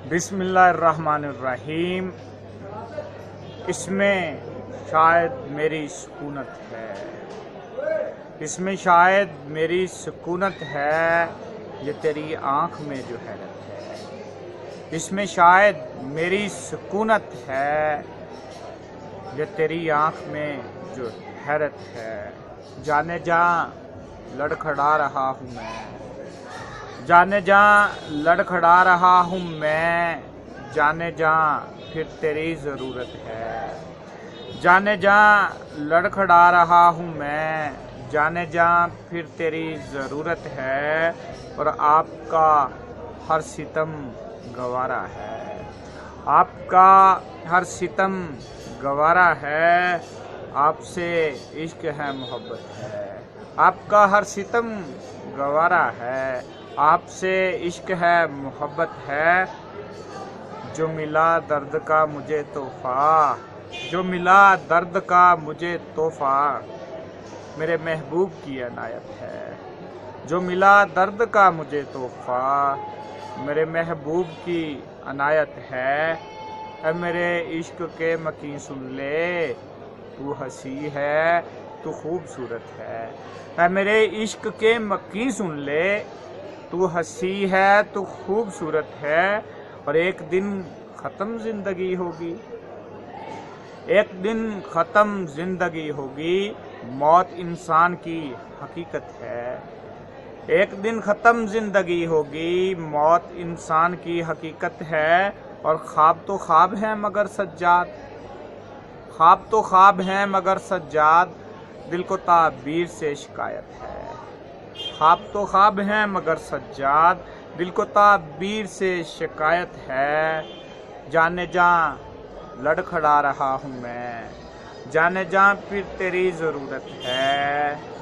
बिस्मिल्लाहिर्रहमानिर्रहीम। इसमें शायद मेरी सुकूनत है, इसमें शायद मेरी सुकूनत है, ये तेरी आँख में जो हैरत है। इसमें शायद मेरी सुकूनत है, ये तेरी आँख में जो हैरत है। जाने जा लड़खड़ा रहा हूँ मैं, जाने जा लड़खड़ा रहा हूँ मैं, जाने जा फिर तेरी ज़रूरत है। जाने जा लड़खड़ा रहा हूँ मैं, जाने जा फिर तेरी ज़रूरत है। और आपका हर सितम गवारा है, आपका हर सितम गवारा है। आपसे इश्क है, मोहब्बत है, आपका हर सितम गवारा है। आपसे इश्क है, मोहब्बत है। जो मिला दर्द का मुझे तोहफ़ा, जो मिला दर्द का मुझे तोहफ़ा, मेरे महबूब की अनायत है। जो मिला दर्द का मुझे तोहफ़ा, मेरे महबूब की अनायत है। ऐ मेरे इश्क के मकीन सुन ले, तू हंसी है, तू खूबसूरत है। ऐ मेरे इश्क के मकीन सुन ले, तू हंसी है, तू खूबसूरत है। और एक दिन ख़त्म ज़िंदगी होगी, एक दिन ख़त्म ज़िंदगी होगी। मौत इंसान की हकीकत है, एक दिन ख़त्म ज़िंदगी होगी। मौत इंसान की हकीकत है। और ख्वाब तो ख्वाब हैं मगर सज्जाद, ख्वाब तो ख्वाब हैं मगर सज्जाद, दिल को ताबीर से शिकायत है। ख्वाब तो ख्वाब हैं मगर सज्जाद, दिल को ताबीर से शिकायत है। जाने जा लड़खड़ा रहा हूँ मैं, जाने जा फिर तेरी ज़रूरत है।